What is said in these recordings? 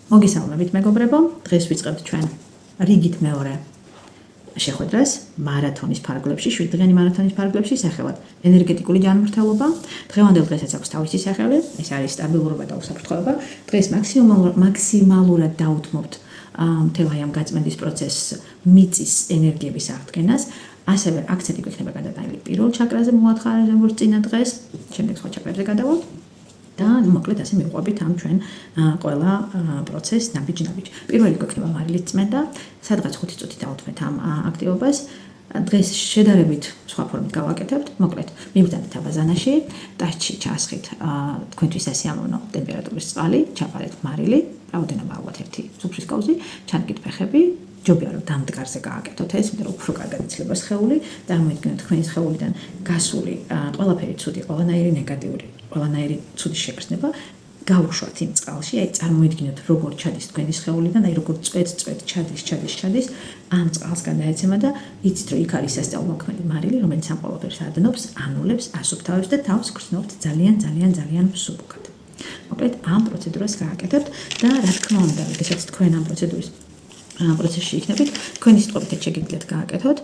მოგესალმებით მეგობრებო, დღეს ვიწყებთ ჩვენ რიგით მეორე შეხვედრას მარათონის ფარგლებში, 7-დღიანი მარათონის ფარგლებში, სახელად ენერგეტიკული ჯანმრთელობა. დღევანდელ დღესაც აქვს თავისი სახელი, ეს არის სტაბილურობა და უსაფრთხოება. დღეს მაქსიმალურად დაუთმობთ მთელ ამ გაწმენდის პროცესს მიწის ენერგიების აღდგენას. ასევე აქცენტი გვექნება გადატანილი პირველ ჩაკრაზე მოათხარაზე, როგორც წინა დღეს, შემდეგ სხვა ჩაკრებზე გადავალთ. და მოკლედ ასე მივყვებით ამ ჩვენ ყველა პროცესს ნაბიჯ-ნაბიჯ. პირველი გვექნება მარილით წმენდა, სადღაც 5 წუთი დავუთმეთ ამ აქტივობას. დღეს შედარებით სხვა ფორმით გავაკეთებთ. მოკლედ, მივდანთ აბაზანაში, ტაჩი ჩაასხით თქვენთვის სასიამოვნო ტემპერატურის წყალი, ჩაფარეთ მარილი, რაოდენობა ალბათ 1 სუფრის კოვზი, ჩანკით ფეხები. ჯობია რომ დამდგარზე გააკეთოთ ეს, იმიტომ რომ უფრო კარგად იცლება სხეული, წარმოიდგინოთ თქვენი სხეულიდან გასული ყველაფერი ცუდი, ყველანაირი ნეგატიური, ყველანაირი ცუდი შეგრძნება გაუშვათ იმ წყალში, აი წარმოიდგინოთ როგორ ჩადის თქვენი სხეულიდან, აი როგორ წვეთ ჩადის, ამ წყალს გადაეცემა და იცით რომ იქ არის სასწაულმოქმედი მარილი, რომელიც ამ ყველაფერს ადნობს, ანულებს, ასუფთავებს და თავს გრძნობთ ძალიან მსუბუქად. მოკლედ ამ პროცედურას გააკეთებთ და რა თქმა უნდა, როდესაც თქვენ ამ პროცესში იქნებით, თქვენი სიტყვებით შეგიძლიათ გააკეთოთ,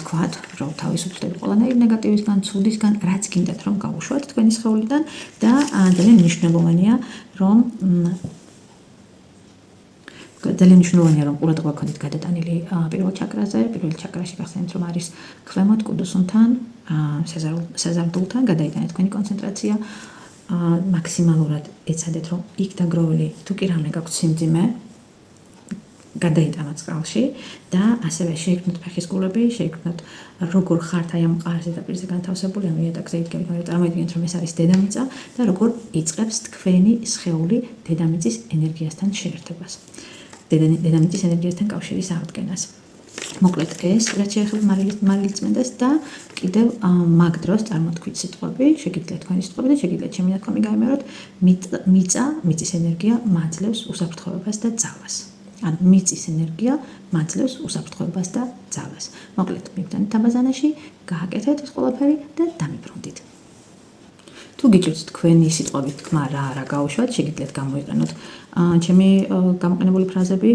თქვათ, რომ თავისუფლდები ყველანაირი ნეგატივისგან, ცუდისგან, რაც გინდათ რომ გაუშვათ თქვენი სხეულიდან და ძალიან მნიშვნელოვანია, რომ ყურადღება გქონდეთ გადატანილი პირველ ჩაკრაზე, პირველ ჩაკრაში გახსენებთ, რომ არის ქვემოთ კუდუსუნთან, საზარდულთან, გადაიტანეთ თქვენი კონცენტრაცია, მაქსიმალურად ეცადეთ, რომ იქ დაგროვილი თუ კი რამე გაქვთ სიმძიმე გადაიტანოთ წყალში და ასევე შეიქმნოთ ფეხის გულები, შეიქმნოთ როგორ ხართ აი ამ მყარ ზედაპირზე განთავსებული, ამ იატაკზე იდგებით, მაგრამ წარმოიდგინეთ რომ ეს არის დედამიწა და როგორ იწყებს თქვენი სხეული დედამიწის ენერგიასთან შეერთებას. დედამიწის ენერგიასთან კავშირის აღდგენას. მოკლედ ეს რაც შეეხება მარილით წმენდას და კიდევ მაგ დროს წარმოთქვით სიტყვები, შეგიძლიათ თქვენი სიტყვები და შეგიძლიათ ჩემი ნათქვამი გაიმეოროთ, მიწის ენერგია მაძლევს უსაფრთხოებას და ძალას. ან მიწის ენერგია მაძლევს უსაფრთხოებას და ძალას. მოკლედ, მივდანით აბაზანაში, გააკეთეთ ეს ყველაფერი და დამიბრუნდით. თუ გიჭირთ თქვენი სიტყვებით თქმა რა გაუშვათ, შეგიძლიათ გამოიყენოთ ჩემი გამოყენებული ფრაზები,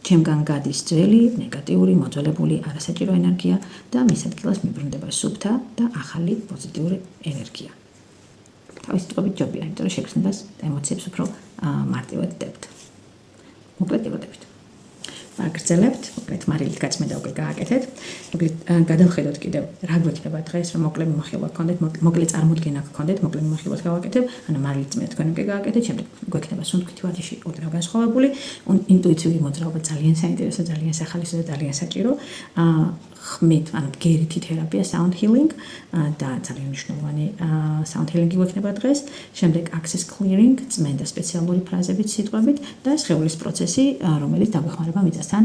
ჩემგან გადის ძველი, ნეგატიური, მოძველებული, არასაჭირო ენერგია და მის ადგილას მიბრუნდება სუფთა და ახალი პოზიტიური ენერგია. თავის სიტყვებით ჯობია, იმიტომ რომ შეგრძნებას და ემოციებს უფრო მარტივად დებთ. მოკლედ იგოდებით. გაგრძელებთ, მოკლედ მარილით გაწმენდა უკვე გააკეთეთ. მოკლედ გადავხედოთ კიდევ რა გვექნება დღეს, რომ მოკლე მიმოხილვა გქონდეთ, მოკლე წარმოდგენა გქონდეთ, მოკლე მიმოხილვას გავაკეთებ, ანუ მარილით წმენდა თქვენ უკვე გააკეთეთ, შემდეგ გვექნება სუნთქვითი ვარჯიში უდრავ განსხვავებული, ინტუიციური მოძრაობა ძალიან საინტერესო, ძალიან სახალისო და ძალიან საჭირო. ხმით, ანუ გერითი თერაპია, sound healing და ძალიან მნიშვნელოვანი sound healing-ი გვექნება დღეს. შემდეგ access clearing, წმენდა სპეციალური ფრაზებით, სიტყვებით და სხეულის პროცესი, რომელიც დაგვეხმარება მიწასთან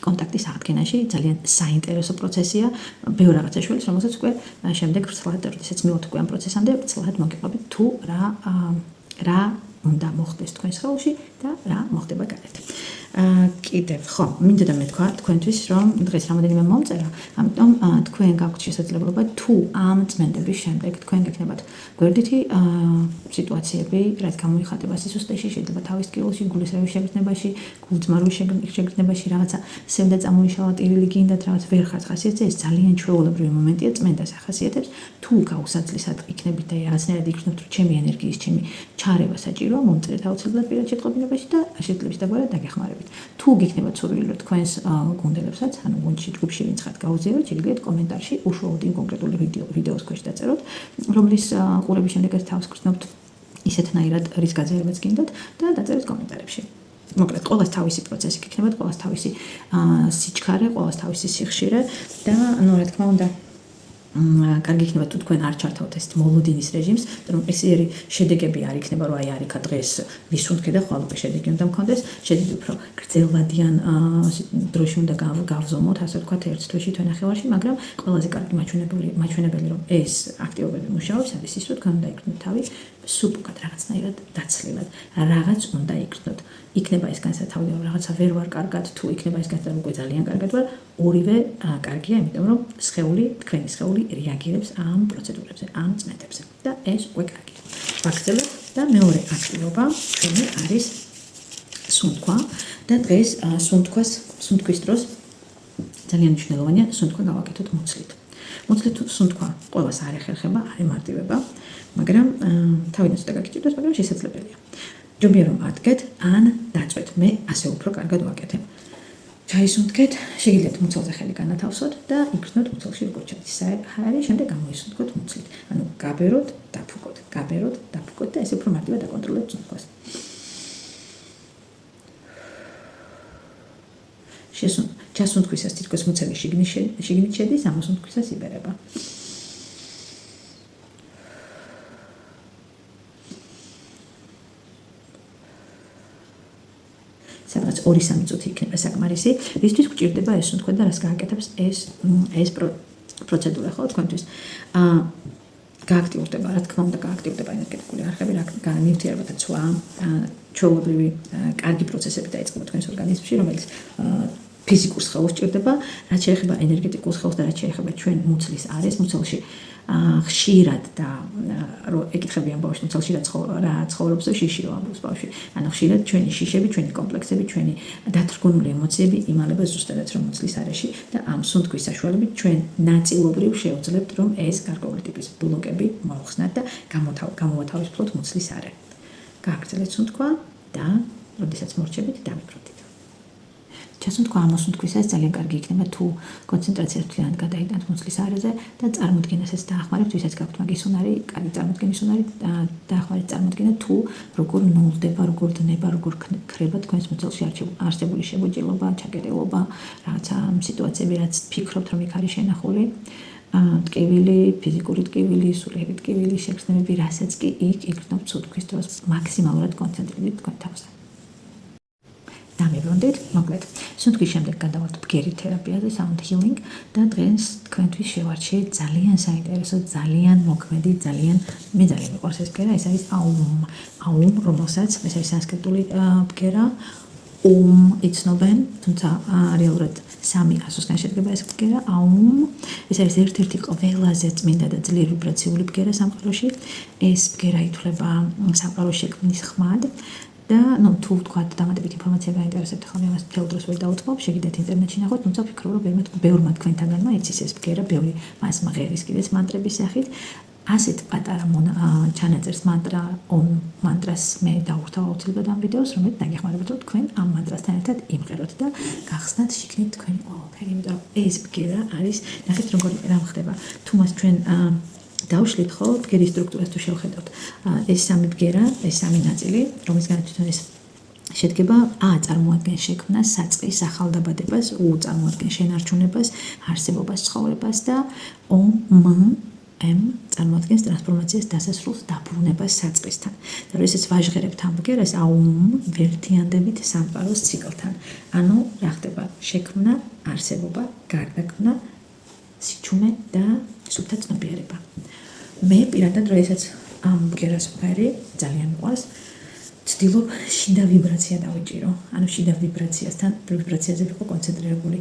კონტაქტის აღდგენაში, ძალიან საინტერესო პროცესია, ბევრ რაღაცას შორის, რომელსაც უკვე შემდეგ ვრცლად, როდესაც მივხვდით უკვე ამ პროცესამდე, ვრცლად მოგიყვებით თუ რა უნდა მოხდეს თქვენ სხეულში და რა მოხდება გარეთ. კიდევ, ხო, მინდოდა მეთქვა თქვენთვის, რომ დღეს რამოდენიმე მომწერა, ამიტომ თქვენ გაქვთ შესაძლებლობა თუ ამ წმენდების შემდეგ თქვენ გექნებათ გვერდითი სიტუაციები, რაც გამოიხატება სისუსტეში, შეიძლება თავის ტკივილში, გულისრევის შეგრძნებაში, გულწმარვის შეგრძნებაში, რაღაცა სევდა წამოიშალა ტირილი გინდათ, რაღაც ვერ ხართ ხასიათზე, ეს ძალიან ჩვეულებრივი მომენტია წმენდას ახასიათებს, თუ გაუსაცლისად იქნებით და რაღაცნაირად იქნებთ, რომ ჩემი ენერგიის, ჩემი ჩარევა საჭიროა, მომწერეთ აუცილებლად პირად შეტყობინებაში და შეძლებს დაგვარად დაგეხმარებით. თუ გიქნება ცურვილი რომ თქვენს გუნდებსაც, ანუ გუნდში ჯგუფში ვინც ხართ გაუზიაროთ, შეგიძლიათ კომენტარში უშუალოდ იმ კონკრეტული ვიდეოს ქვეშ დაწეროთ, რომლის ყურების შემდეგაც თავს გრძნობთ ისეთნაირად რის გაძლიერებაც გინდათ და დაწერეთ კომენტარებში. მოკლედ, ყოველს თავისი პროცესი გიქნებათ, ყოველს თავისი სიჩქარე, ყოველს თავისი სიხშირე და რა თქმა უნდა კარგი იქნება თუ თქვენ არ ჩართავთ ეს მოლოდინის რეჟიმს, რომ ესიერი შედეგები არ იქნება, რომ აი არიქა დღეს ვისუნთქე და ხვალ უკვე შედეგი უნდა მქონდეს, შედეგი უფრო გრძელვადიან დროში უნდა გავზომოთ, ასე ვთქვათ, ერთ თვეში თუ ნახევარში, მაგრამ ყველაზე კარგი მაჩვენებელი რომ ეს აქტივობები მუშაობს, არის ის, რომ თქვენ უნდა იქნოთ თავი სუბუქად რაღაცნაირად დაცლილად, რაღაც უნდა იქნოთ. იქნება ეს განსათავი, რომ რაღაცა ვერ ვარ კარგად, თუ იქნება ეს განსათავი, უკვე ძალიან კარგად ვარ, ორივე კარგია, იმიტომ რომ თქვენი სხეული რეაგირებს ამ პროცედურებზე, ამ წმენდებზე და ეს უკვე კარგია. ვაგრძელებთ და მეორე აქტივობა ჩვენი არის სუნთქვა და დღეს სუნთქვის დროს ძალიან მნიშვნელოვანია სუნთქვა გავაკეთოთ მუცლით. მუცლით სუნთქვა ყველას არ ეხერხება, არ ემარტივება, მაგრამ თავიდან ცოტა გაგიჭირდეს, მაგრამ შესაძლებელია. ჯობია რომ ადგეთ, ან დაწვეთ, მე ასე უფრო კარგად ვაკეთებ. ჩაისუნთქეთ, შეგიძლიათ მუცელზე ხელი განათავსოთ და იგრძნოთ მუცელში როგორ ჩადის საერი, შემდეგ გამოისუნთქოთ მუცლით. ანუ გაბეროთ, დაფუկოთ, გაბეროთ, დაფუკოთ და ესე უფრო მარტივად აკონტროლებთ სუნთქვას. ჩასუნთქვისას თითქოს მუცელი შიგნით შედის, ამოსუნთქვისას იბერება. სადღაც 2-3 წუთი იქნება საკმარისი, რისთვის გვჭირდება ეს სუნთქვა და რას გააკეთებს ეს პროცედურა, ხო, თქვენთვის. გააქტიურდება, რა თქმა უნდა, გააქტიურდება ენერგეტიკული არხები, განივთიერებათა ცვლა, ჩვეულებრივი კარგი პროცესები დაიწყება თქვენს ორგანიზმში, რომელიც ფიზიკურ სხეულს ჭირდება, რაც შეეხება ენერგეტიკულ სხეულს და რაც შეეხება ჩვენ მუცლის არეს, მუცელში ხშირად და ეკითხებიან ბავშვს მუცელში რა ცხოვრობს და შიშიო ამბობს ბავშვი. ანუ ხშირად ჩვენი შიშები, ჩვენი კომპლექსები, ჩვენი დათრგუნული ემოციები იმალება ზუსტადაც რომ მუცლის არეში და ამ სუნთქვის საშუალებით ჩვენ ნაწილობრივ შევძლებთ რომ ეს გარკვეული ტიპის ბლოკები მოხსნათ და გამოვათავისუფლოთ მუცლის არე. გააგრძელეთ სუნთქვა და როდესაც მორჩებით დამიფროდით. ჩასუნთქვა ამოსუნთქვისას ძალიან კარგი იქნება თუ კონცენტრაციას მთლიანად გადაიტანთ მუცლის არეზე და წარმოდგენასაც დაახმარებთ, ვისაც გაქვთ მაგის უნარი, კარგი წარმოდგენის უნარი, დაახმარეთ წარმოდგენა თუ როგორ ნულდება, როგორ დნება, როგორ ქრება თქვენს მუცელში არსებული შემოჭრილობა, ჩაკეტილობა, რაღაცა სიტუაციები, რაც ფიქრობთ რომ იქ არის შენახული. ტკივილი, ფიზიკური ტკივილი, სულიერი ტკივილი, შეგრძნებები, რასაც კი იქ იგრძნობთ სუნთქვის დროს მაქსიმალურად კონცენტრირდით თქვენ თავზე. დამიბრუნდით, მოკლედ. სუნთქვის შემდეგ გადავართ ბგერის თერაპიაზე, sound healing და დღეს თქვენთვის შევარჩიეთ ძალიან საინტერესო, ძალიან მოქმედი, მე ძალიან მიყვარს ეს ბგერა, ეს არის აუმ, რომელსაც ეს არის სანსკრიტული ბგერა, იცნობენ, თუმცა რეალურად 3 ასოსგან შედგება ეს ბგერა, ეს არის ერთ-ერთი ყველაზე წმინდა და ძლიერი ვიბრაციული ბგერა სამყაროში. ეს ბგერა ითვლება სამყაროს შექმნის ხმად. და თუ ვთქვათ დამატებით ინფორმაცია გაინტერესებთ, ხოლმე ამას მთელ დროს ვერ დავუთმობ, შეგიძლიათ ინტერნეტში ნახოთ, თუმცა ვფიქრობ, რომ ბევრმა თქვენთაგანმა იცის ეს ბგერა, ბევრი მას მღერის კიდეც მანტრების სახით. ასეთ პატარა ჩანაწერს მანტრას მე დავურთავ აუცილებლად ამ ვიდეოს, რომელიც დაგეხმარებათ, რომ თქვენ ამ მანტრასთან ერთად იმღეროთ და გახსნათ შიგნით თქვენი ყველაფერი, იმიტომ რომ ეს ბგერა არის, ნახეთ როგორ რა ხდება. თუ მას ჩვენ დავშლით ხო ბგერის სტრუქტურას თუ შევხედავთ ეს 3 ბგერა, ეს 3 ნაწილი, რომელისგან თვითონ ეს შედგება, წარმოადგენს შექმნას, საწყის, ახალდაბადებას, წარმოადგენს შენარჩუნებას, არსებობას, ცხოვრებას და წარმოადგენს ტრანსფორმაციას, დასასრულს, დაბრუნებას საწყისთან. და როდესაც ვაჟღერებთ ამ ბგერას, ვერთიანდებით სამყაროს ციკლთან. ანუ რა ხდება? შექმნა, არსებობა, გარდაქმნა, სიჩუმე და სუფთა ცნობიერება. მე პირადად როდესაც ამ ბგერას ვღერი, ძალიან მიყვარს, ვცდილობ შიდა ვიბრაცია დავიჭირო. ანუ შიდა ვიბრაციაზე ვიყო კონცენტრირებული.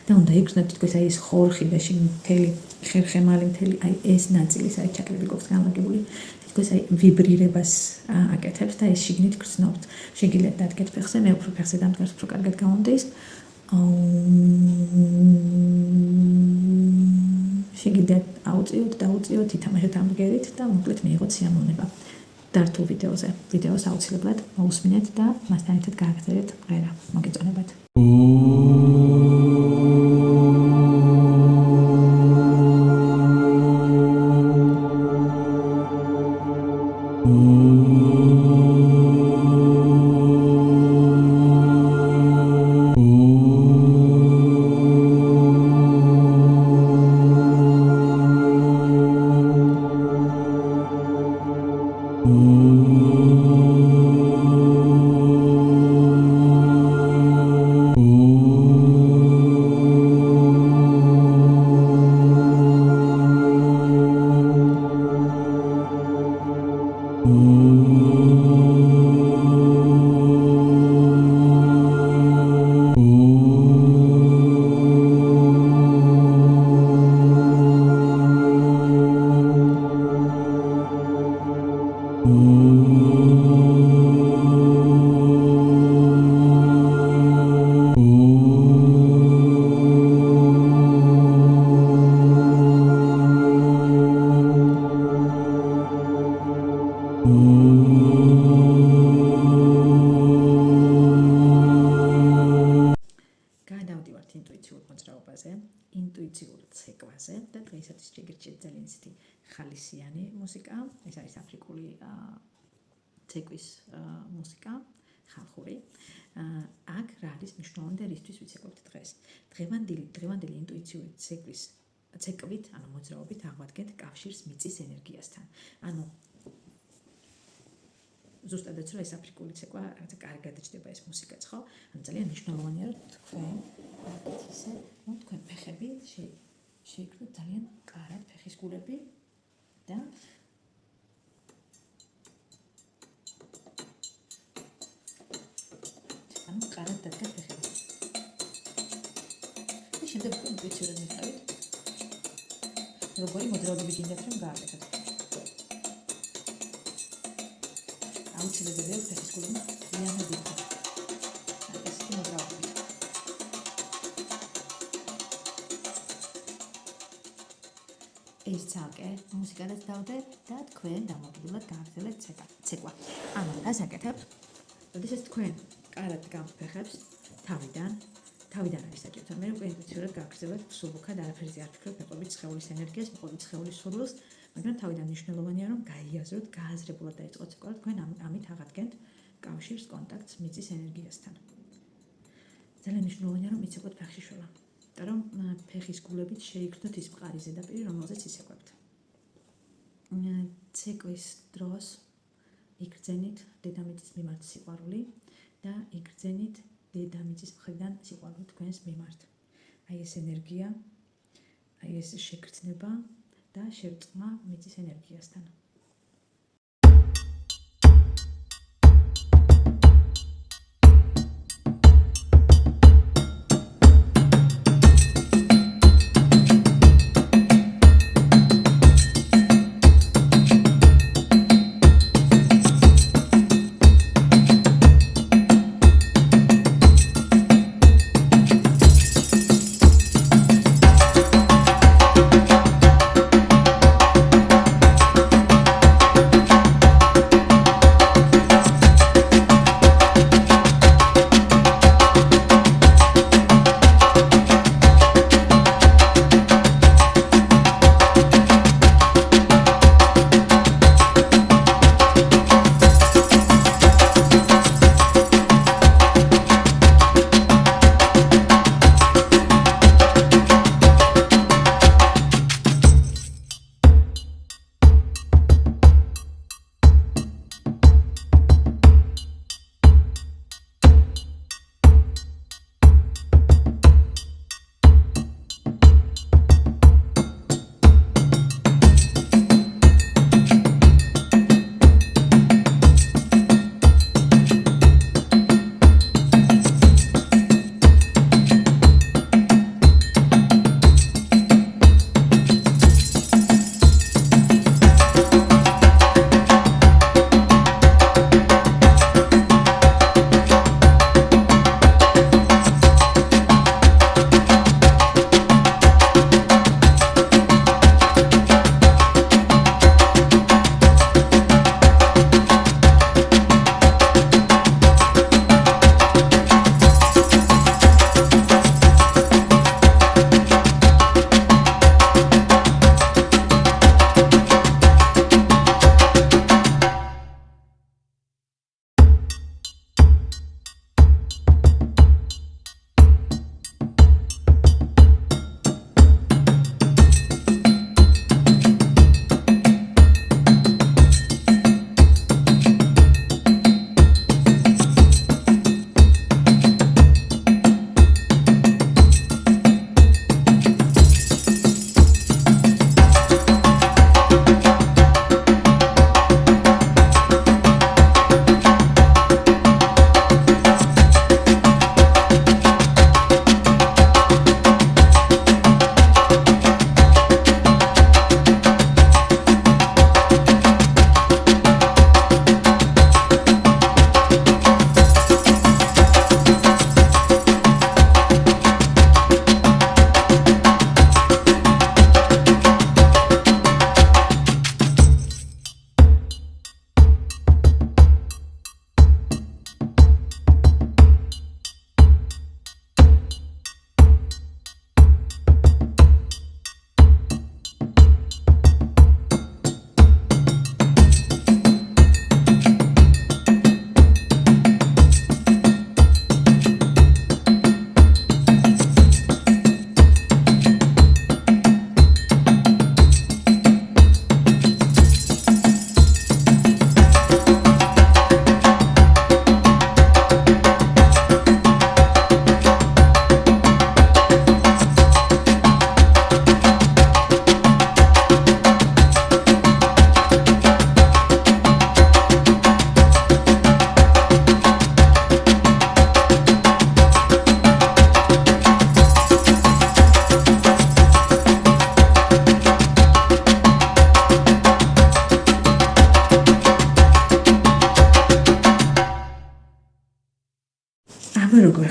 და უნდა იგრძნოთ თითქოს ეს ხორხი და მთელი ხერხემალი, მთელი ეს ნაწილი, საერთოდ ჩაკრები გვაქვს განლაგებული. თითქოს ვიბრირებას აკეთებს და ეს შიგნით გრძნობთ. შეგიძლიათ დადგეთ ფეხზე, მე უფრო ფეხზე დამდგარს, უფრო კარგად გამომდის. შეგიძლიათ დაუწიოთ, ითამაშოთ ამ ბგერით და მოკლედ მიიღოთ სიამოვნება. დართულ ვიდეოს აუცილებლად მოусმინეთ და მასთან ერთად გააგრძელეთ ბგერა. მოგეწონებათ. ინტუიციურ ცეკვაზე და დღეისათვის შეგირჩიეთ ძალიან ისეთი ხალისიანი მუსიკა. ეს არის აფრიკული ცეკვის მუსიკა, ხალხური. აქ რა არის მნიშვნელოვანი და რისთვის ვიცეკვებთ დღეს? დღევანდელი ინტუიციური ცეკვით, ანუ მოძრაობით აღვადგენთ კავშირს მიწის ენერგიასთან. ანუ ზუსტადაც რომ ეს აფრიკული ცეკვა რაღაცა კარგად ჩდება ეს მუსიკაც, ხო? ანუ ძალიან მნიშვნელოვანია რომ თქვენ ისე, თქვენ ფეხები შეიქმნათ ძალიან კარგად ფეხის გულები და ანუ კარგად დადგეთ ფეხები. და შემდეგ უკვე ინტუიციურად მიყავით. როგორი მოძრაობები გინდათ რომ გააკეთოთ. აუცილებელია ფეხის გულები ლიანად იქნება. ესეთი მოძრაობები. ეს ცალკე მუსიკადაც დავდე და თქვენ დამოუკიდებლად გააგრძელებთ ცეკვა. ანუ რას აკეთებთ? როდესაც თქვენ კარგად დგამთ ფეხებს თავიდან არის საჭირო. მე უკვე ინტუიციურად გააგრძელებთ სუბუქად, არაფერზე არ ფიქრობ, მეყვებით სხეულის ენერგიას, მეყვებით სხეულის სურვილს, მაგრამ თავიდან მნიშვნელოვანია რომ გაიაზროთ, გააზრებულად დაიწყოთ ცეკვა, თქვენ ამით აღადგენთ კავშირს, კონტაქტს მიწის ენერგიასთან. ძალიან მნიშვნელოვანია რომ იცეკვოთ ფეხში შველა. რომ ფეხის გულებით შეიქმნოთ ის მყარი ზედაპირი, რომელზეც იცეკვებთ. ცეკვის დროს იგრძენით დედამიწის მიმართ სიყვარული და იგრძენით დედამიწის მხრიდან სიყვარული თქვენს მიმართ. აი ეს ენერგია, აი ეს შეგრძნება და შერწყმა მიწის ენერგიასთან.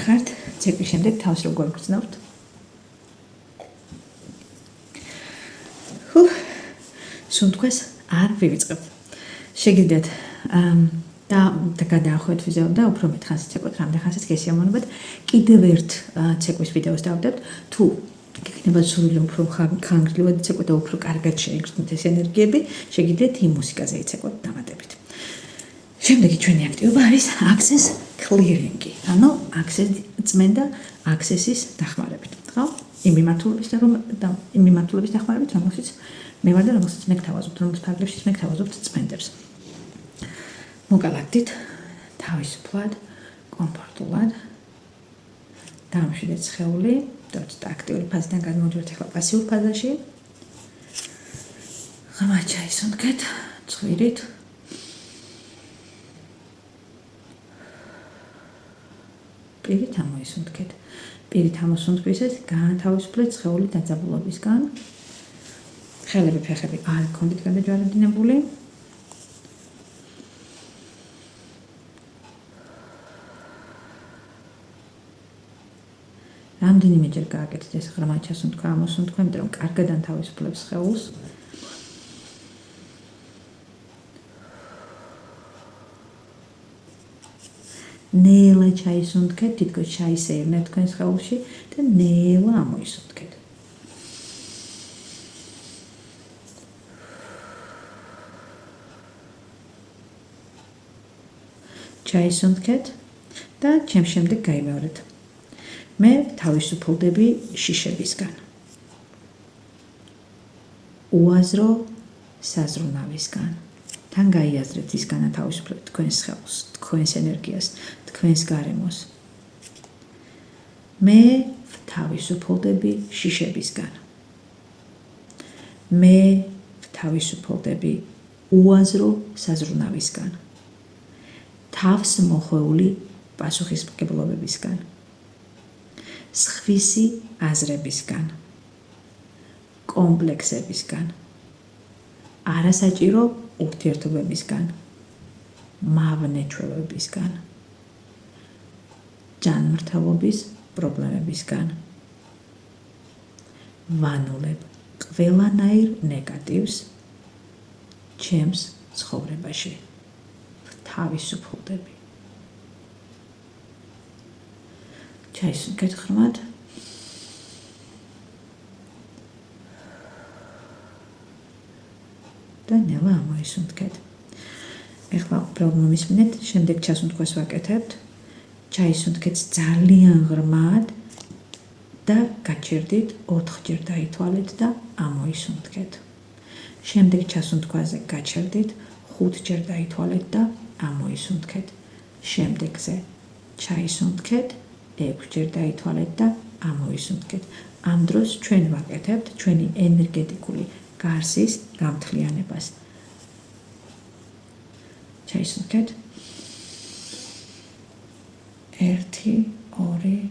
ხართ, ცეკვის შემდეგ თავს როგორ გრძნობთ? სუნთქვას არ ვივიწყებთ. შეგიძლიათ და გადაახვევთ ვიზეო და უფრო მეტ ხანს ცეკვოთ, რამდენ ხანსაც გესიამოვნებათ. კიდევ ერთ ცეკვის ვიდეოს დავდებთ, თუ გეკნებათ სურვილი უფრო ხანგრძლივად იცეკვოთ და უფრო კარგად შეიგრძნოთ ეს ენერგიები, შეგიძლიათ იმ მუსიკაზე იცეკვოთ დამატებით. შემდეგი ჩვენი აქტივობა არის access clearing-ი, ანუ access წმენდა access-ის დახმარებით, ხო? იმ მიმართულების დახმარებით, რომელშიც მე ვარ და რომელსაც მე გთავაზობთ, რომლის ფარგლებშიც მე გთავაზობთ წმენდებს. მოკალაგდით, თავისუფლად, კომფორტულად. დამშვიდეთ სხეული, თორემ აქტიური ფაზიდან გადმოვიდეთ ახლა პასიურ ფაზაში. ღრმად ჩაისუნთქეთ, ცხვირით. პირით ამოისუნთქეთ. პირით ამოსუნთქვისას გაანთავისუფლეთ სხეული დაძაბულობისგან. ხელები, ფეხები არ გქონდით გადაჯვარედინებული. რამდენიმეჯერ გააკეთეთ ეს ღრმად ჩასუნთქვა, ამოსუნთქვა, იმიტომ რომ კარგად ანთავისუფლებს სხეულს. ნელა ჩაისუნთქეთ, თითქოს ჩაისეირნეთ თქვენ სხეულში და ნელა ამოისუნთქეთ. ჩაისუნთქეთ და ჩემს შემდეგ გაიმეორეთ. მე თავისუფლდები შიშებისგან. უაზრო საზრუნავისგან. თან გაიაზრეთ ის განათავისუფლეთ თქვენს სხეულს, თქვენს ენერგიას, თქვენს გარემოს. მე თავისუფლდები შიშებისგან. მე თავისუფლდები უაზრო საზრუნავისგან. თავს მოხვეული პასუხისმგებლობებისგან. სხვისი აზრებისგან. კომპლექსებისგან. არასაჭირო ურთიერთობებისგან. მავნე ჩვევებისგან. ჯანმრთელობის პრობლემებისგან. ვანულებ ყველანაირ ნეგატივს ჩემს ცხოვრებაში. თავისუფლდები. ჩაისუნთქეთ ღრმად. და ნელა ამოისუნთქეთ. ეხლა უბრალოდ მომისმინეთ, შემდეგ ჩასუნთქვას ვაკეთებთ. ჩაისუნთქეთ ძალიან ღრმად და გაჩერდით 4-ჯერ დაითვალეთ და ამოისუნთქეთ. შემდეგ ჩასუნთქვაზე გაჩერდით 5-ჯერ დაითვალეთ და ამოისუნთქეთ. შემდეგზე ჩაისუნთქეთ 6-ჯერ დაითვალეთ და ამოისუნთქეთ. ამ დროს ჩვენ ვაკეთებთ ჩვენი ენერგეტიკული გარსის გამთლიანებას. ჩაისუნთქეთ. 1 2 3 4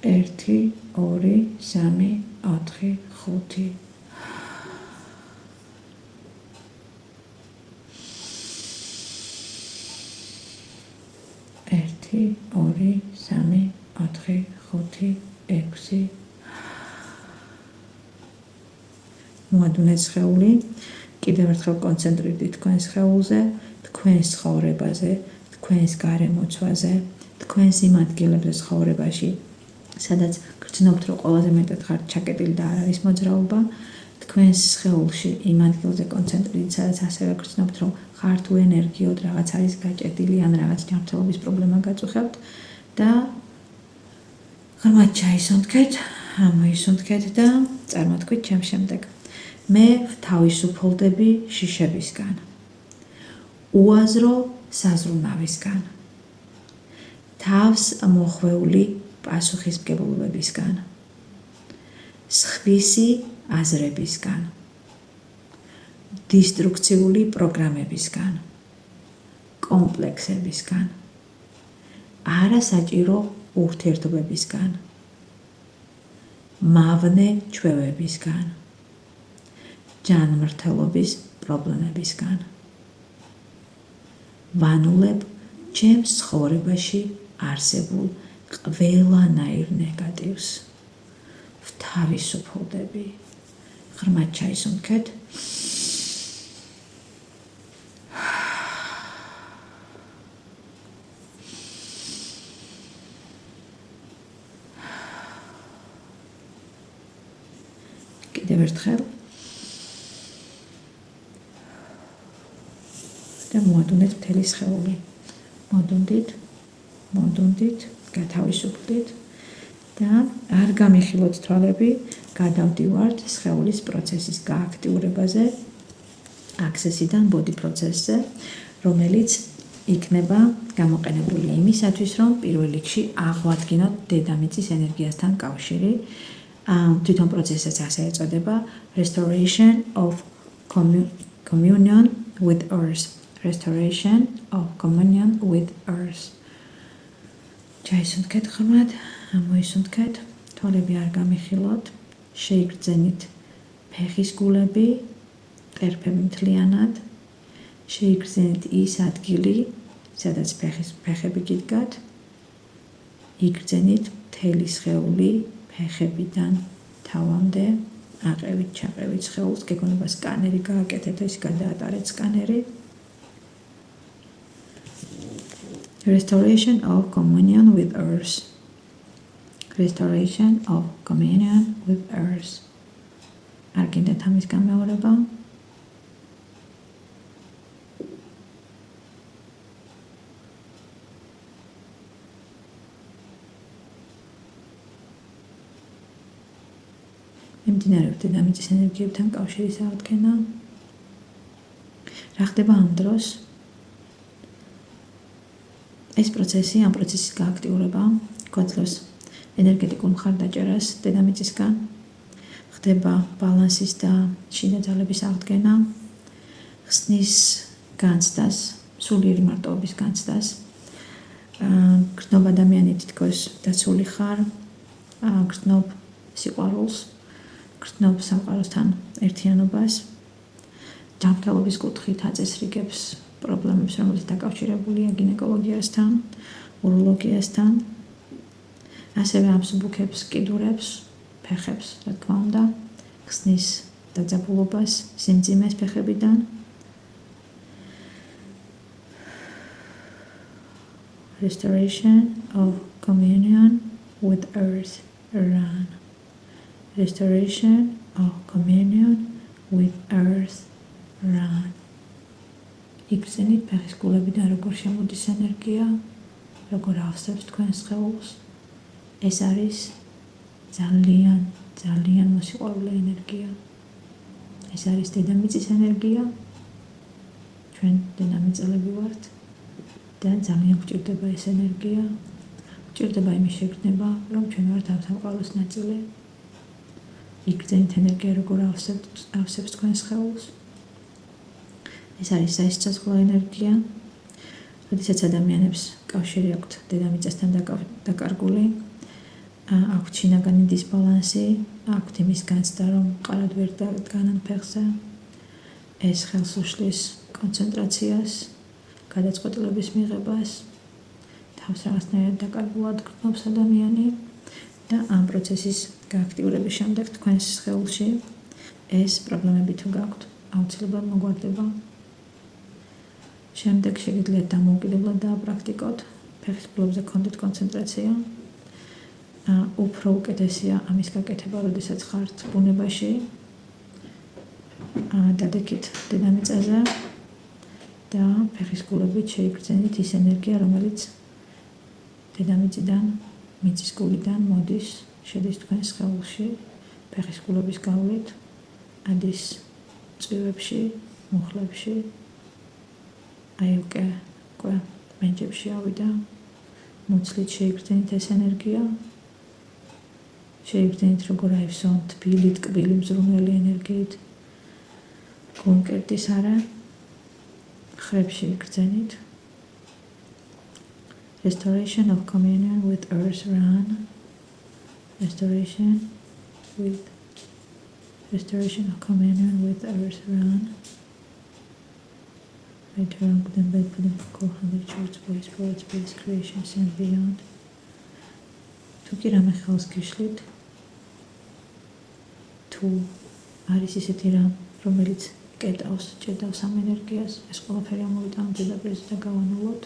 1 2 3 4 5 1 2 3 4 5 6 მოადუნეთ სხეული. კიდევ ერთხელ კონცენტრირდით თქვენს სხეულზე, თქვენს ცხოვრებაზე, თქვენს გარემოცვაზე, თქვენს იმ ადგილებზე ცხოვრებაში, სადაც გრძნობთ, რომ ყველაზე მეტად ხართ ჩაკეტილი და არ არის მოძრაობა. თქვენს სხეულში იმ ადგილზე კონცენტრირდით, სადაც ასევე გრძნობთ, რომ ხართ უენერგიოდ, რაღაც არის გაჭედილი ან რაღაც ჯანმრთელობის პრობლემა გაწუხებთ და ღრმად ჩაისუნთქეთ, ამოისუნთქეთ და წარმოთქვით ჩემს შემდეგ. მე თავისუფლდები შიშებისგან. უაზრო საზრუნავისგან. თავს მოხვეული პასუხისმგებლობებისგან. სხვისი აზრებისგან. დისტრუქციული პროგრამებისგან. კომპლექსებისგან. არასაჭირო ურთიერთობებისგან. მავნე ჩვევებისგან. ჯანმრთელობის პრობლემებისგან. ვანულებ ჩემს ცხოვრებაში არსებულ ყველანაირ ნეგატივს. ვთავისუფლდები. ღრმად ჩაისუნთქეთ. კიდევ ერთხელ. და მოადუნეთ მთელი სხეული. მოდუნდით, გათავისუფლდით და არ გამიხილოთ თვალები, გადავდივართ სხეულის პროცესის გააქტიურებაზე, access-დან body process-ზე, რომელიც იქნება გამოყენებული იმისათვის, რომ პირველ რიგში აღვადგინოთ დედამიწის ენერგიასთან კავშირი. თვითონ პროცესსაც ასე ეწოდება restoration of communion with earth. Restoration of communion with earth. ჩაისუნთქეთ ღრმად, ამოისუნთქეთ, თვალები არ გამიხილოთ, შეიგრძენით ფეხის გულები, ყერფები მთლიანად, შეიგრძენით ის ადგილი, სადაც ფეხები გიდგათ, იგრძენით მთელი სხეული ფეხებიდან თავამდე, აყევით, ჩაყევით სხეულს, გეგონება სკანერი გააკეთეთ, ის გადაატარეთ სკანერი. Restoration of communion with earth. Restoration of communion with earth. არ გინდათ ამის გამეორება? მიმდინარეობს დედამიწის ენერგიებთან კავშირის აღდგენა. რა ხდება ამ დროს? ეს პროცესი, ამ პროცესის გააქტიურება გვაძლევს ენერგეტიკულ მხარდაჭერას დედამიწისგან, ხდება ბალანსის და შიდა ძალების აღდგენა, ხსნის განცდას, სულიერი მარტოობის განცდას, გრძნობ ადამიანი თითქოს დაცული ხარ, გრძნობ სიყვარულს, გრძნობ სამყაროსთან ერთიანობას, ჯანმრთელობის კუთხით აწესრიგებს პრობლემებს, რომელიც დაკავშირებულია გინეკოლოგიასთან, უროლოგიასთან, ასევე ამსუბუქებს კიდურებს, ფეხებს, რა თქმა უნდა, ხსნის დაძაბულობას, სიმძიმეს ფეხებიდან. Restoration of communion with earth, run. Restoration of communion with earth, run. იგრძენით ფეხის გულებიდან როგორ შემოდის ენერგია, როგორ ავსებს თქვენს სხეულს. ეს არის ძალიან მოსიყვარულე ენერგია. ეს არის დედამიწის ენერგია. ჩვენ დედამიწელები ვართ და ძალიან გვჭირდება ეს ენერგია. გვჭირდება იმის შეგრძნება, რომ ჩვენ ვართ ამ სამყაროს ნაწილი. იგრძენით ენერგია როგორ ავსებს თქვენს სხეულს. ეს არის საისცაცვლო ენერგია. როდესაც ადამიანებს კავშირი აქვთ დედამიწასთან დაკარგული, აქვთ შინაგანი დისბალანსი, აქვთ იმის განცდა, რომ მყარად ვერ დგანან ფეხზე. ეს ხელს უშლის კონცენტრაციას, გადაწყვეტილების მიღებას, თავს რაღაცნაირად დაკარგულად გრძნობს ადამიანი და ამ პროცესის გააქტიურების შემდეგ თქვენს სხეულში ეს პრობლემები თუ გაქვთ, აუცილებლად მოგვარდება. შემდეგ შეგიძლიათ დამოუკიდებლად დააპრაქტიკოთ, ფეხის გულებზე გქონდეთ კონცენტრაცია. უფრო უკეთესია ამის გაკეთება, როდესაც ხართ ბუნებაში. დადექით დედამიწაზე და ფეხის გულებით შეიგრძენით ის ენერგია, რომელიც დედამიწიდან, მიწის გულიდან მოდის, შედის თქვენს სხეულში, ფეხის გულების გავლით, ადის წვივებში, მუხლებში. აი უკვე მენჯებში ავიდა, მუცლით შეიგრძენით ეს ენერგია. შეიგრძენით როგორ აივსონ თბილი, ტკბილი, მზრუნველი ენერგიით. გულმკერდის არა, ხრებში იგრძენით. Restoration of communion with earth, run. Restoration with restoration of communion with earth, run. Return within by putting for 100 church boys, poets, space, creations and beyond. თუ კი რამე ხელს გიშლით, თუ არის ისეთი რამ, რომელიც ჭედავს ამ ენერგიას, ეს ყველაფერი ამოვიტანოთ ზედაპირზე და გავანულოთ.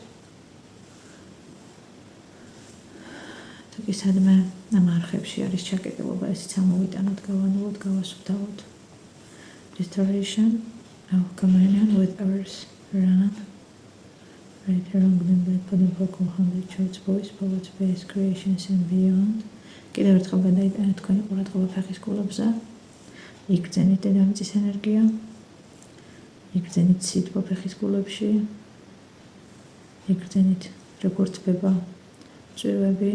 თუ კი სადმე ამ არხებში არის ჩაკეტილობა, ესეც ამოვიტანოთ, გავანულოთ, გავასუფთავოთ. Restoration of communion with earth, run. Return within by putting for 100 church boys, poets, space, creations and beyond. კიდევ ერთხელ გადაიტანეთ თქვენი ყურადღება ფეხის კულებზე. იგრძენით დედამიწის ენერგია. იგრძენით სითბო ფეხის კულებში. იგრძენით როგორც ბება წვირვები.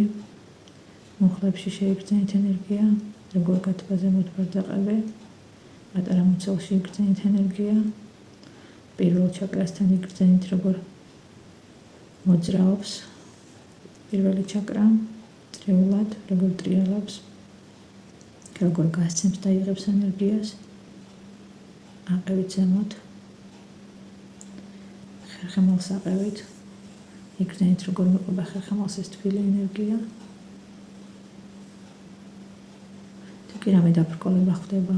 მუხლებში შეიგრძენით ენერგია. როგორ გათბაზე მოთბარდაყები. პატარა მუცელში იგრძენით ენერგია. პირველ ჩაკრასთან იგრძენით როგორ მოძრაობს პირველი ჩაკრა. წრეულად, როგორ ტრიალებს, როგორ გასცემს და იღებს ენერგიას. აყევით ზემოთ. ხერხემალს აყევით. იგრძენით როგორ მიყვება ხერხემალს ეს თბილი ენერგია. თუ კი რამე დაბრკოლება ხდება,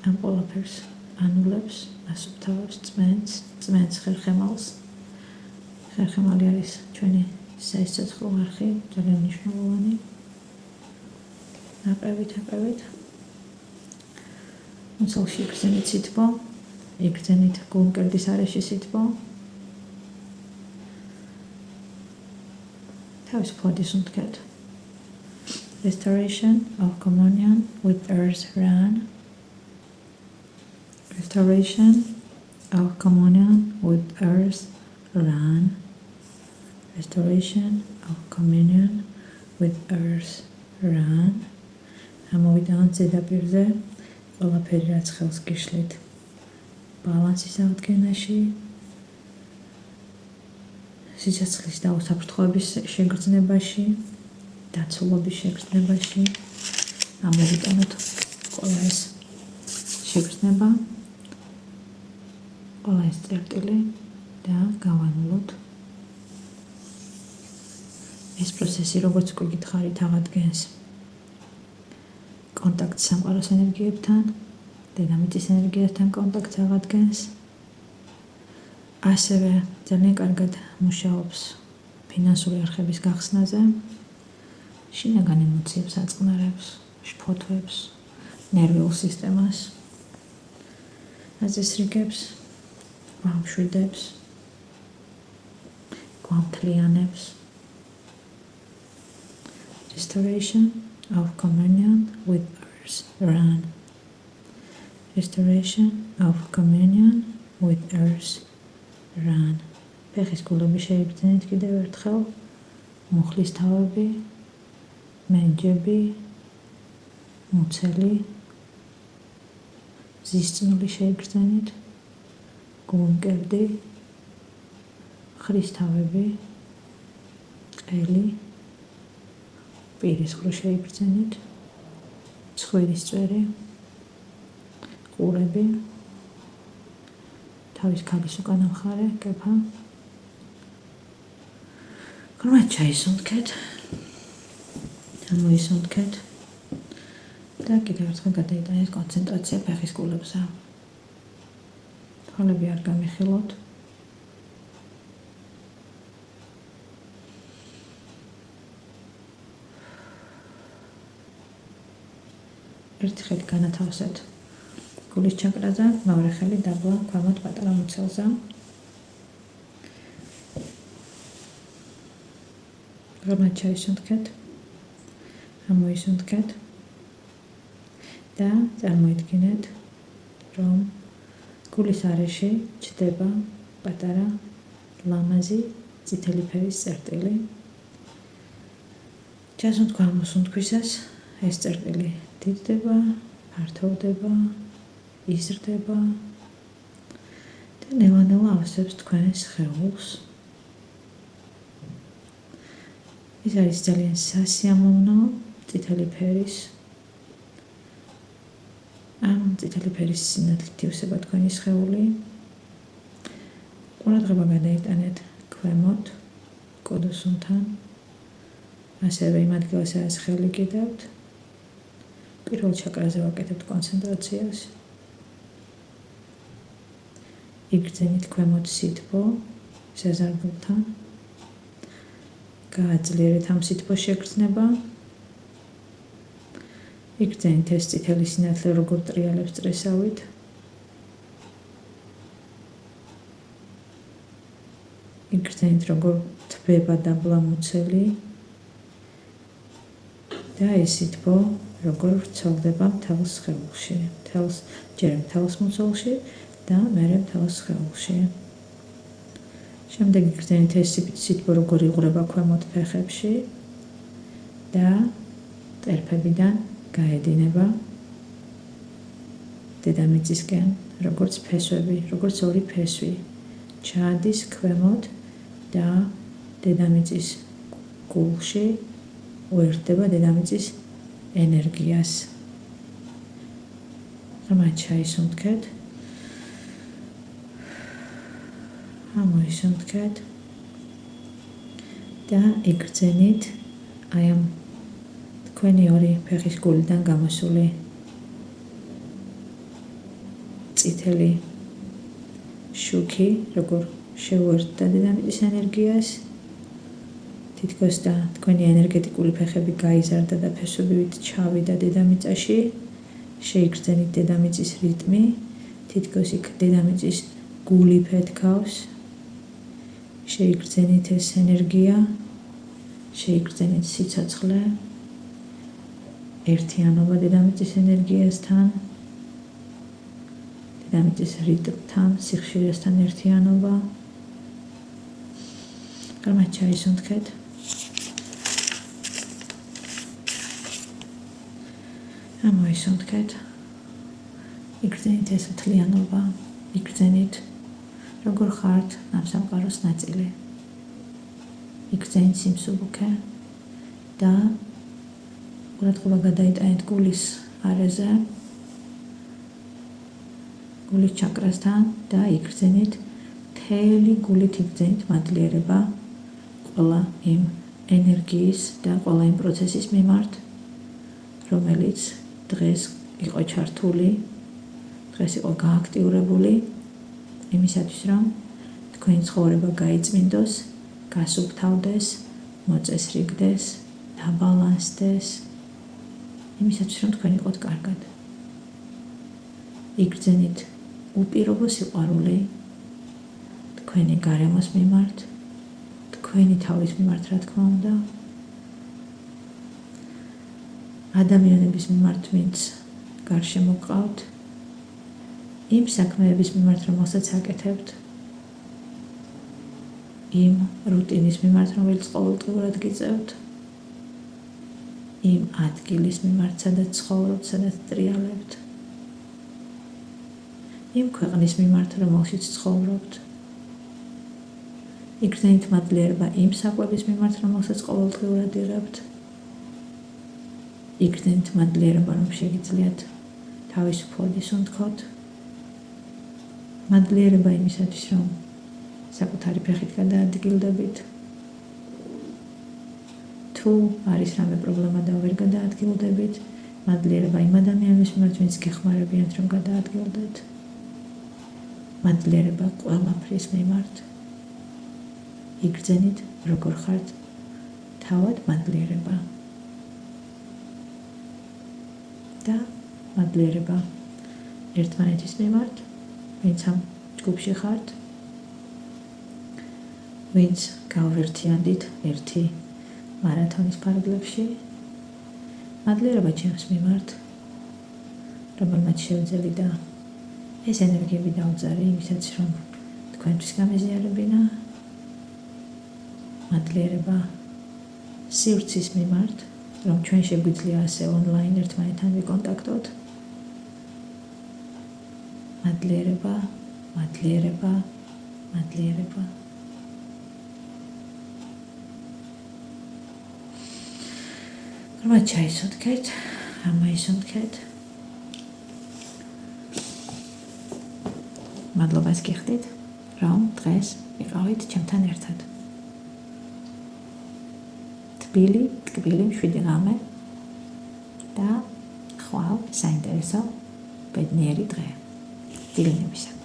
ამ ყველაფერს ანულებს, ასუფთავებს, წმენს ხერხემალს. ხერხემალი არის ჩვენი საისცოცხლო არხი, ძალიან მნიშვნელოვანი. აყევით. მუცელში იგრძენით სითბო, იგრძენით გულმკერდის არეში სითბო. თავისუფლად ისუნთქეთ. Restoration of communion with earth, run. Restoration of communion with earth, run. Restoration of communion with earth, run. ამოვიტანოთ ზედაპირზე ყველაფერი, რაც ხელს გიშლით. ბალანსის აღდგენაში, სიცოცხლის და უსაფრთხოების შეგრძნებაში, დაცულობის შეგრძნებაში. ამოვიტანოთ ყველა ეს შეგრძნება, ყველა ეს წერტილი და გავანულოთ. ეს პროცესი, როგორც უკვე გითხარით, აღადგენს კონტაქტს სამყაროს ენერგიებთან, დედამიწის ენერგიასთან კონტაქტს აღადგენს. ასევე ძალიან კარგად მუშაობს ფინანსური არხების გახსნაზე, შინაგან ემოციებს აწყნარებს, შფოთვებს, ნერვიულ სისტემას, აზისრიგებს, გვამშვიდებს, გვამთლიანებს. Restoration of communion with earth, run. Restoration of communion with earth, run. ფეხის კულები შეიგრძენით კიდევ ერთხელ, მუხლის თავები, მენჯები, მუცელი, მზის წნული შეიგრძენით, გულმკერდი, ხრის თავები, ყელი, პირის ღრუ შეიგრძენით, ცხვირის წვერი, ყურები, თავის ქალის უკანა მხარე, კეფა. ღრმად ჩაისუნთქეთ, ამოისუნთქეთ და კიდევ ერთხელ გადაიტანეთ კონცენტრაცია ფეხის კულებზე. თვალები არ გამიხილოთ. ერთი ხელი განათავსეთ გულის ჩაკრაზე, მეორე ხელი დაბლა ქვემოთ პატარა მუცელზე. ღრმად ჩაისუნთქეთ, ამოისუნთქეთ და წარმოიდგინეთ, რომ გულის არეში ჩდება პატარა ლამაზი წითელი ფერის წერტილი. ჯაზმ თქვა მოსუნთქვისას ეს წერტილი დიდდება, ფართოვდება, იზრდება და ნელა-ნელა ავსებს თქვენს სხეულს. ეს არის ძალიან სასიამოვნო წითელი ფერის წითელი ფერის სინათლით ივსება თქვენი სხეული. ყურადღება გადაიტანეთ ქვემოთ, კოდოსუნთან, ასევე იმ ადგილას, სადაც ხელი კიდევთ. პირველ ჩაკრაზე ვაკეთებთ კონცენტრაციას. იგრძენით ქვემოთ სითბო, საზარბულთან. გააძლიერეთ ამ სითბოს შეგრძნება. იგრძენით ეს წითელი სინათლე როგორ ტრიალებს წრესავით. იგრძენით როგორ თბება დაბლა მუცელი და ეს სითბო როგორ ვრცელდება მთელს სხეულში, ჯერ მთელს მუცელში და მერე მთელს სხეულში. შემდეგ იგრძენით ეს სითბო როგორ იღვრება ქვემოთ ფეხებში და წერფებიდან გაედინება დედამიწისკენ, როგორც ფესვები, როგორც ორი ფესვი. ჩაადის ქვემოთ და დედამიწის გულში უერთდება დედამიწის ენერგიას. ღრმად ჩაისუნთქეთ. ამოისუნთქეთ და იგრძენით აი ამ თქვენი ორი ფეხის გულიდან გამოსული წითელი შუქი, როგორ შეუერთდა დედამიწის ენერგიას, თითქოს და თქვენი ენერგეტიკული ფეხები გაიზარდა და ფესვებით ჩავიდა დედამიწაში, შეიგრძენით დედამიწის რიტმი, თითქოს იქ დედამიწის გული ფეთქავს, შეიგრძენით ეს ენერგია, შეიგრძენით სიცოცხლე, ერთიანობა დედამიწის ენერგიასთან, დედამიწის რიტმთან, სიხშირესთან ერთიანობა. ღრმად ჩაისუნთქეთ. ამოისუნთქეთ. იგრძენით ეს მთლიანობა, იგრძენით როგორ ხართ ამ სამყაროს ნაწილი. იგრძენით სიმსუბუქე და ყურადღება გადაიტანეთ გულის არეზე, გულის ჩაკრასთან და იგრძენით მთელი გულით იგრძენით მადლიერება ყველა იმ ენერგიის და ყველა იმ პროცესის მიმართ, რომელიც დღეს იყო ჩართული, დღეს იყო გააქტიურებული იმისათვის, რომ თქვენი ცხოვრება გაიწმინდოს, გასუფთავდეს, მოწესრიგდეს, დაბალანსდეს, იმისათვის, რომ თქვენ იყოთ კარგად. იგრძენით უპირობო სიყვარული თქვენი გარემოს მიმართ, თქვენი თავის მიმართ, რა თქმა უნდა, ადამიანების მიმართ, ვინც გარშემო გყავთ, იმ საქმეების მიმართ, რომელსაც აკეთებთ, იმ რუტინის მიმართ, რომელიც ყოველდღიურად გიწევთ, იმ ადგილის მიმართ, სადაც ცხოვრობთ, სადაც ტრიალებთ, იმ ქვეყნის მიმართ, რომელშიც ცხოვრობთ. იგრძენით მადლიერება იმ საკვების მიმართ, რომელსაც ყოველდღიურად იღებთ. იგრძენით მადლიერება, რომ შეგიძლიათ თავისუფლად ისუნთქოთ. მადლიერება იმისათვის, რომ საკუთარი ფეხით გადაადგილდებით. თუ არის რამე პრობლემა და ვერ გადაადგილდებით, მადლიერება იმ ადამიანების მიმართ, ვინც გეხმარებიან, რომ გადაადგილდეთ. მადლიერება ყველაფრის მიმართ. იგრძენით როგორ ხართ, თავად მადლიერება. და მადლიერება ერთმანეთის მიმართ, ვინც ამ ჯგუფში ხართ, ვინც გავერთიანდით ერთი მარათონის ფარგლებში. მადლიერება ჩემს მიმართ, რომელმაც შევძელი და ეს ენერგიები დავძარე იმისათვის, რომ თქვენთვის გამეზიარებინა. მადლიერება სივრცის მიმართ, რომ ჩვენ შეგვიძლია ასე ონლაინ ერთმანეთთან ვიკონტაქტოთ. მადლიერება, მადლიერება, მადლიერება. ღრმად ჩაისუნთქეთ, ამოისუნთქეთ. მადლობას გიხდით, რომ დღეს იყავით ჩემთან ერთად. თბილი, ტკბილი, მშვიდი ღამე და ხვალ საინტერესო ბედნიერი დღე. დილინებისა.